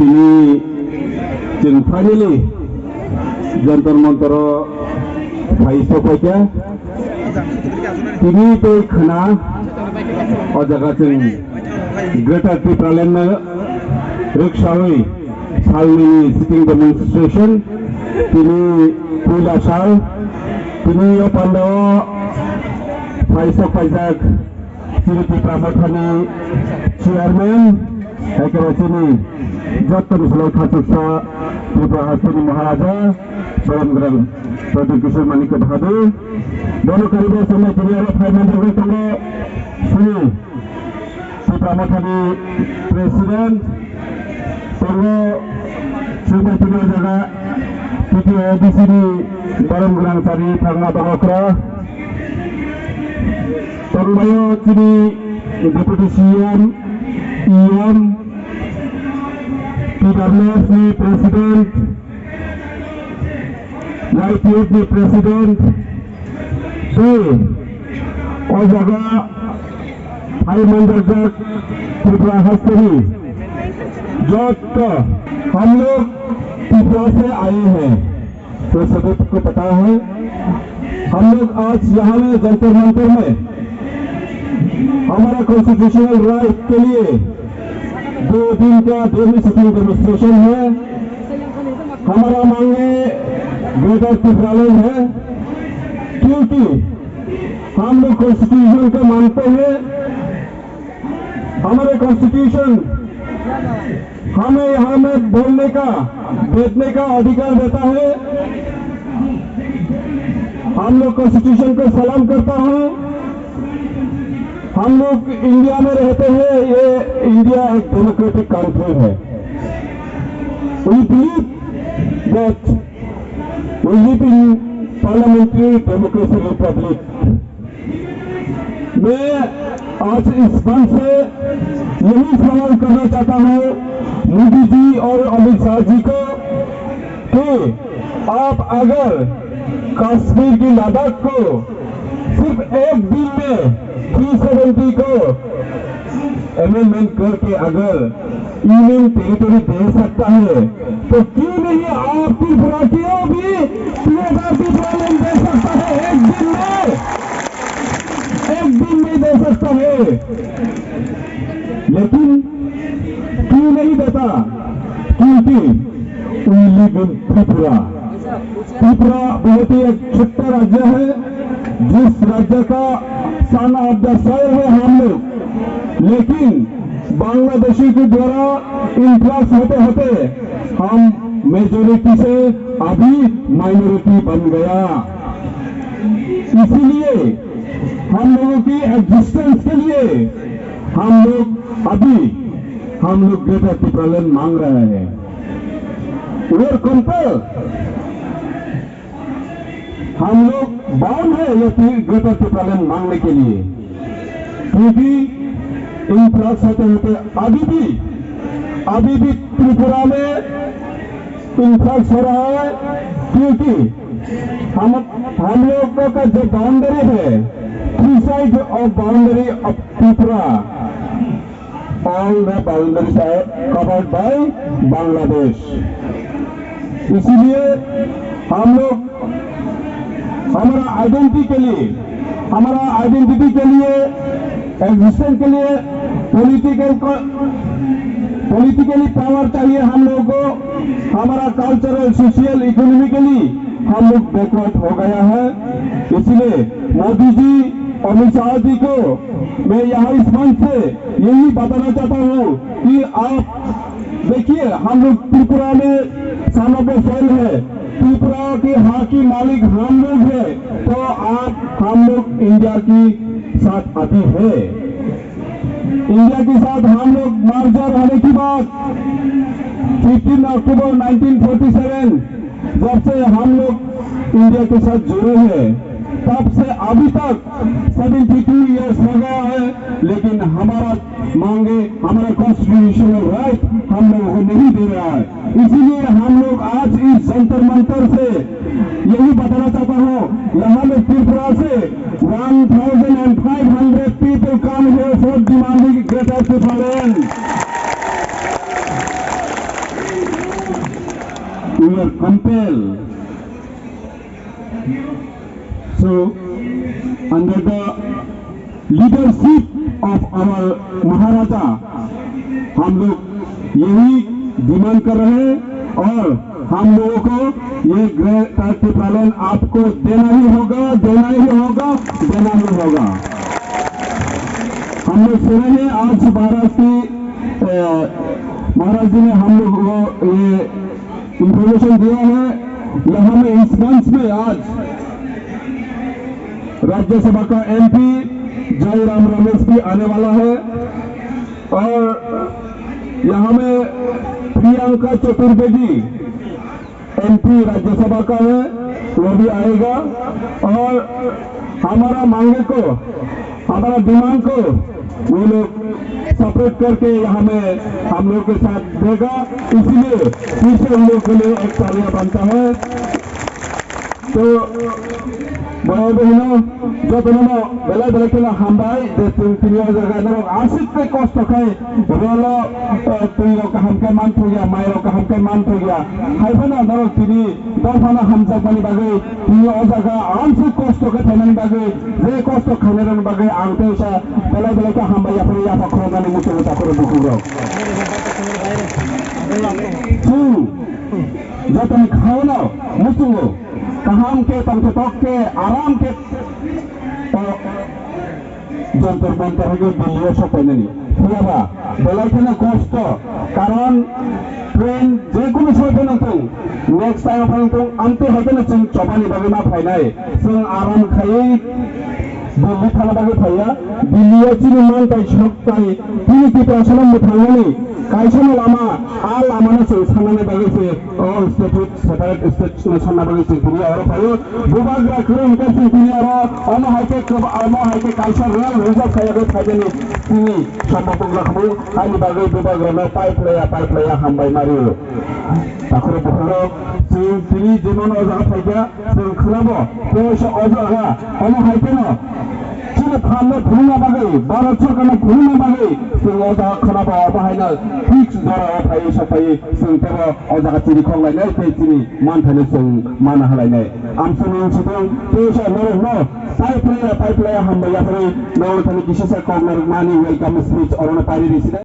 Kini finally jantar mantar Faiso Paja Kini to khana और जगह से ग्रेटर ट्रिप्रालैंड में रिक्शा हुई साल में सिटिंग डेमोन्स्ट्रेशन किनी पूजा साल किनी यो पंडो फाइसो फाइजाक किनी ट्रिप्रामथानी चेयरमैन है के वैसे जब मिसलो खातुसा ट्रिप्राहसनी महाराजा बरमग्रल प्रदीप किशोर मानिक बहादुर दोनों करीबी समय किनी 500 में तंगे सुनी ट्रिप्रामथानी president Perlu coba coba jaga video di sini barang barang tadi karena bakra perlu kini deputi CM IM PWF ni presiden YPF ni presiden so और जगह हाई मंडल ट्रिप्राहसनी जो हम लोग त्रिपुरा से आए हैं तो सभी को पता है हम लोग आज यहाँ में जंतर मंतर में हमारा कॉन्स्टिट्यूशनल राइट के लिए 2 दिन का डेली सिटिंग डेमोन्स्ट्रेशन है। हमारा मांगे ग्रेटर ट्रिप्रालैंड है क्योंकि हम लोग कॉन्स्टिट्यूशन को मानते हैं। हमारे कॉन्स्टिट्यूशन हमें यहाँ में बोलने का बैठने का अधिकार देता है। हम लोग कॉन्स्टिट्यूशन को सलाम करता हूँ। हम लोग इंडिया में रहते हैं, ये इंडिया एक डेमोक्रेटिक कंट्री है। We believe that we live in parliamentary democracy republic. मैं आज इस मंच से यही सवाल करना चाहता हूं मोदी जी और अमित शाह जी को कि आप अगर कश्मीर की लद्दाख को सिर्फ एक दिन में 370 को अमेंडमेंट करके अगर यूनियन टेरिटरी दे सकता है तो क्यों नहीं आप त्रिपुरा को भी 3000 ट्रिप्रालैंड दे सकता है एक दिन में दे सकता है। लेकिन क्यों नहीं देता? क्योंकि we live in Tripura. Tripura बहुत ही एक छोटा राज्य है जिस राज्य का सन ऑफ द सॉइल है हम लोग, लेकिन बांग्लादेशी के द्वारा इन्फ्लक्स होते होते हम मेजोरिटी से अभी माइनॉरिटी बन गया। इसीलिए हम लोगों की एग्जिस्टेंस के लिए हम लोग ग्रेटर ट्रिप्रालैंड मांग रहे हैं। वी आर कंपेल्ड, हम लोग बाउंड है ये ग्रेटर ट्रिप्रालैंड मांगने के लिए क्योंकि इन्फ्लक्स होते होते अभी भी त्रिपुरा में इन्फ्लक्स हो रहा है क्योंकि हम लोगों का जो बाउंड्री है 3 sides of boundary of Tripura, all the boundaries are covered by Bangladesh। इसीलिए हम लोग हमारा आइडेंटिटी के लिए एग्जिस्टेंस के लिए पॉलिटिकली पावर चाहिए हम लोगों को। हमारा कल्चरल सोशल इकोनॉमिकली हम लोग बैकवर्ड हो गया है। इसलिए मोदी जी अमित शाह जी को मैं यहाँ इस मंच से यही बताना चाहता हूँ कि आप देखिए हम लोग त्रिपुरा में सन ऑफ द सॉइल है, त्रिपुरा के हाँ की मालिक हम लोग हैं, तो आप हम लोग इंडिया की साथ आती है। इंडिया के साथ हम लोग मर्जर होने की बात 15 अक्टूबर 1947 जब से हम लोग इंडिया के साथ जुड़े हैं तब से अभी तक 72 ईयर्स हो गया है, लेकिन हमारा कॉन्स्टिट्यूशनल राइट हम लोगों को नहीं दे रहा है। इसीलिए हम लोग आज इस जंतर मंतर से यही बताना चाहता हूँ, यहाँ में त्रिपुरा से 1500 people come here for demanding greater Tipraland. we are compelled. So, under the leadership of our Maharaja, हम लोग यही डिमांड कर रहे हैं और हम लोगों को ये ग्रेट ट्रिब्यूनल आपको देना ही होगा। हमने सुने हैं आज महाराज जी ने हम लोग को ये इंफॉर्मेशन दिया है। यहाँ में इस मंच में आज राज्यसभा का MP जयराम रमेश भी आने वाला है और यहाँ में प्रियंका चतुर्वेदी MP राज्यसभा का है, वो भी आएगा और हमारा डिमांड को वो लोग सपोर्ट करके यहाँ में हम लोग के साथ देगा। इसलिए फिर से हम लोग के लिए एक तालियां बनता है। तो भाई बहनों, जो दोनों बेला के लिए हमारे आशिक पे कष्ट खाए रोलो तुम लोग का हमके मान हो गया, मायरों का हमके मान हो गया, हाय बना नरो तिनी दफाना हम जगनी बागे तिनी अजगा आंशिक कष्ट के थैनन बागे जे कष्ट खानेरन बागे आंते सा बेला के हम या पर या पखरो गाने मुझे बता करो दुखुरो जो तुम खाओ ना मुझको काम के पंचतक के आराम के जंतर मंतर दिल्ली सब नहीं हुआ बेलाइखाने कष्ट कारण ट्रेन जेको समय नेक्स्ट टाइम आनते हैं चबानी बागे मा फाइनाय जों आराम खाई दिल्ली थाना बागे फाया दिल्ली चिनी मान ताई तिनी प्रिपारेशन थांगनानै कायसोनो लामा आ लामाना जों साननानै बागे से सेपारेट स्टेट सानना बागे जों तिनी आरो फायो बुबाग्रा खरं के तिनी आरो अन हाइके कालचार रेल रिजर्व खायाखै फायदेनि तिनी सम्पकग्राखौ आनि बागे बुबाग्राना पाइप लाया हामबाय मारियो ताखरो बखरो जों तिनी जेमन अजा फायगा जों खोलाबो बेसे अजागा अन हाइके न चिने फाननो फुलना बागे भारत सरकारनो फुलना बागे जों अजा खोलाबो बाहायना फिक्स दरा फाय सफाय जों तेरो अजा चिनि खंलायनाय फै चिनि मानथानो जों माना हलायनाय आमसोनि सिदों बेसे न पाइप लाया हामबाय याफोर नौथानि किसिसा कॉर्नर मानि वेलकम स्पीच अरना पारि रिसिदा